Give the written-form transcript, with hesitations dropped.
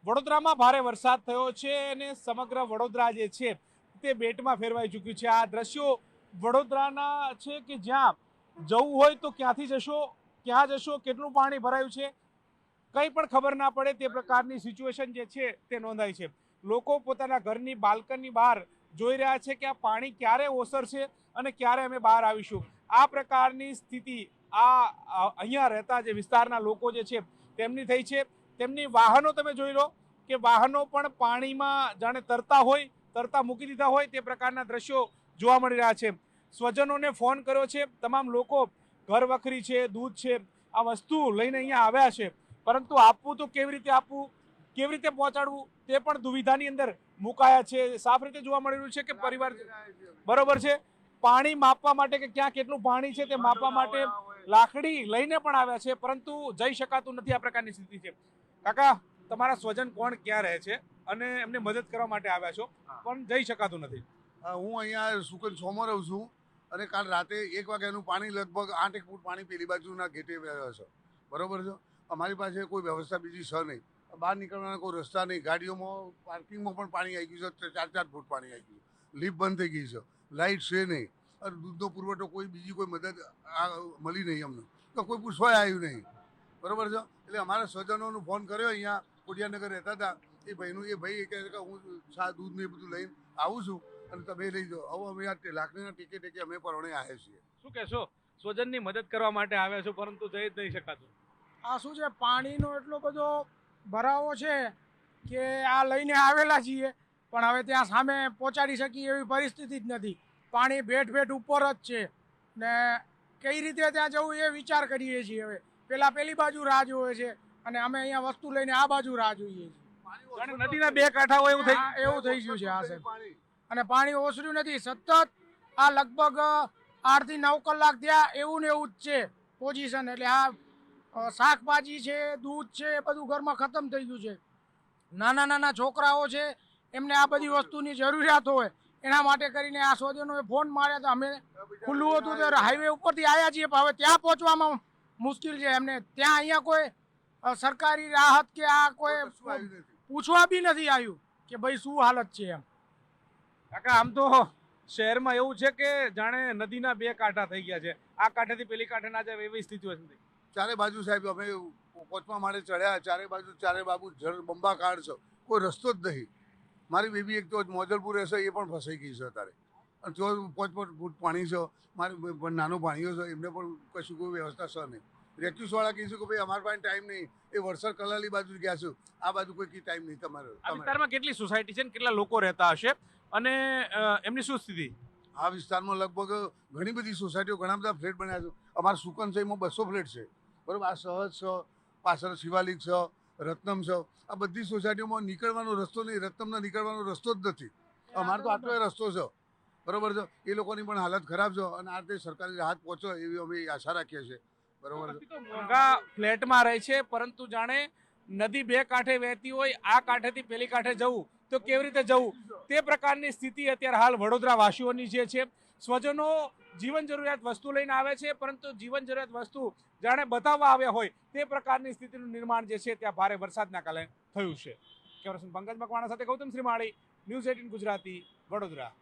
વડોદરામાં ભારે વરસાદ થયો છે અને સમગ્ર વડોદરા જે છે તે બેટમાં ફેરવાઈ ચૂક્યું છે। આ દ્રશ્યો વડોદરાના છે કે જ્યાં જવું હોય તો ક્યાંથી જશો, ક્યાં જશો, કેટલું પાણી ભરાયું છે કંઈ પણ ખબર ના પડે તે પ્રકારની સિચ્યુએશન જે છે તે નોંધાઈ છે। લોકો પોતાના ઘરની બાલ્કની બહાર જોઈ રહ્યા છે કે આ પાણી ક્યારે ઓસરશે અને ક્યારે અમે બહાર આવીશું। આ પ્રકારની સ્થિતિ અહીંયા રહેતા જે વિસ્તારના લોકો જે છે તેમની થઈ છે। તેમની વાહનો તમે જોઈ લો કે વાહનો પણ પાણીમાં જાણે તરતા મૂકી દીધા હોય તે પ્રકારના દ્રશ્યો જોવા મળી રહ્યા છે। સ્વજનોને ફોન કર્યો છે, તમામ લોકો ઘર વખરી છે, દૂધ છે, આ વસ્તુ લઈને અહીંયા આવ્યા છે, પરંતુ આપવું તો કેવી રીતે આપવું, કેવી રીતે પહોંચાડવું તે પણ દુવિધાની અંદર મુકાયા છે। સાફ રીતે જોવા મળી રહ્યું છે કે પરિવાર બરોબર છે પાણી માપવા માટે કે ક્યાં કેટલું પાણી છે તે માપવા માટે લાકડી લઈને પણ આવ્યા છે, પરંતુ જઈ શકાતું નથી। આ પ્રકારની સ્થિતિ છે। કાકા, તમારા સ્વજન કોણ ક્યાં રહે છે અને એમને મદદ કરવા માટે આવ્યા છો પણ જઈ શકાતું નથી? હું અહીંયા સુકન સોમાં રહું છું અને કાલ રાતે 1 વાગ્યાનું પાણી લગભગ 8 ફૂટ પાણી પેલી બાજુના ગેટે વહ્યો છે, બરોબર છે। અમારી પાસે કોઈ વ્યવસ્થા બીજી છે નહીં, બહાર નીકળવાના કોઈ રસ્તા નહીં, ગાડીઓમાં પાર્કિંગમાં પણ પાણી આવી ગયું છે, 4 ફૂટ પાણી આવી ગયું, લિફ્ટ બંધ થઈ ગઈ છે, લાઇટ છે નહીં અને દૂધનો પુરવઠો કોઈ બીજી કોઈ મદદ મળી નહીં અમને, તો કોઈ પૂછવા આવ્યું નહીં, બરોબર છે। એટલે અમારા સ્વજનોનું ફોન કર્યો, અહીંયા કોડિયાનગર રહેતા હતા એ ભાઈ કહે છે કે હું દૂધ ને એ બધું લઈને આવું છું અને તમે લઈ જાઓ। હવે અમે આ લાકડીના ટેકે અમે પરણે આવ્યા છીએ। શું કહેશો? સ્વજનની મદદ કરવા માટે આવ્યા છો પરંતુ જઈ જ નહીં શકાતું? આ શું છે, પાણીનો એટલો બધો ભરાવો છે કે આ લઈને આવેલા છીએ પણ હવે ત્યાં સામે પહોંચાડી શકીએ એવી પરિસ્થિતિ જ નથી। પાણી ભેટ ઉપર જ છે ને કઈ રીતે ત્યાં જવું એ વિચાર કરીએ છીએ। હવે પેલી બાજુ રાહ જોવે છે અને અમે અહીંયા વસ્તુ લઈને આ બાજુ રાહ જોઈએ છીએ। નદીના 2 કાંઠા હોય એવું થઈ ગયું છે આ સાહેબ, અને પાણી ઓસર્યું નથી। સતત આ લગભગ 8 થી 9 કલાક થયા એવું ને એવું જ છે પોઝિશન। એટલે આ શાકભાજી છે, દૂધ છે, એ બધું ઘરમાં ખતમ થઈ ગયું છે। નાના છોકરાઓ છે એમને આ બધી વસ્તુની જરૂરિયાત હોય એના માટે કરીને આ સ્વજનોએ ફોન માર્યા હતા। અમે ખુલ્લું હતું ત્યારે હાઈવે ઉપરથી આવ્યા છીએ પણ હવે ત્યાં પહોંચવામાં મુશ્કેલ છે એમને। ત્યાં અહીંયા કોઈ સરકારી રાહત કે આ કોઈ પૂછવા બી નથી આવ્યું કે ભાઈ શું હાલત છે એમ। કાકા, આમ તો શહેરમાં એવું છે કે જાણે નદીના 2 કાંઠા થઈ ગયા છે, આ કાંઠેથી પેલી કાંઠે ના જાય એવી સ્થિતિ હોય। ચારે બાજુ સાહેબ અમે પોચમાં માળે ચડ્યા, ચારે બાજુ બંબાકાર છે, કોઈ રસ્તો જ નહીં। મારી બેબી એક તો મોજલપુર રહેશે એ પણ ફસાઈ ગઈ છે અત્યારે, અને તો 5 ફૂટ પાણી છે, મારી નાનો ભાણીઓ છે એમને પણ કશું કોઈ વ્યવસ્થા છે નહીં। રેક્યુસવાળા કહીશું કે ભાઈ અમારા પાસે ટાઈમ નહીં, એ વરસાદ કલાલી બાજુ ગયા છે, આ બાજુ કોઈ ટાઈમ નહીં તમારે। આ વિસ્તારમાં કેટલી સોસાયટી છે, કેટલા લોકો રહેતા હશે અને એમની શું સ્થિતિ? આ વિસ્તારમાં લગભગ ઘણી બધી સોસાયટીઓ, ઘણા બધા ફ્લેટ બન્યા છે। અમારા સુકન છે એમાં 200 ફ્લેટ છે, બરાબર। આ સહજ છે, પાછળ શિવાલિક છે, રત્નમ છે, આ બધી સોસાયટીઓમાં નીકળવાનો રસ્તો નહીં, રત્નમના નીકળવાનો રસ્તો જ નથી। અમારે તો આટલો રસ્તો છે, બરાબર છે। એ લોકોની પણ હાલત ખરાબ છે અને આ રીતે સરકારી રાહત પહોંચે એવી અમે આશા રાખીએ છીએ, બરાબર છે। મોંઘા ફ્લેટમાં રહે છે પરંતુ જાણે નદી 2 કાંઠે વહેતી હોય, આ કાંઠેથી પેલી કાંઠે જવું તો કેવી રીતે જવું તે પ્રકારની સ્થિતિ અત્યારે હાલ વડોદરા વાસીઓની જે છે। સ્વજનો જીવન જરૂરિયાત વસ્તુ લઈને આવે છે પરંતુ જીવન જરૂરિયાત વસ્તુ જાણે બતાવવા આવ્યા હોય તે પ્રકારની સ્થિતિનું નિર્માણ જે છે ત્યાં ભારે વરસાદના કારણે થયું છે। કેમેરામેન પંકજ મકવાણા સાથે ગૌતમ શ્રીમાળી, ન્યૂઝ 18 ગુજરાતી, વડોદરા।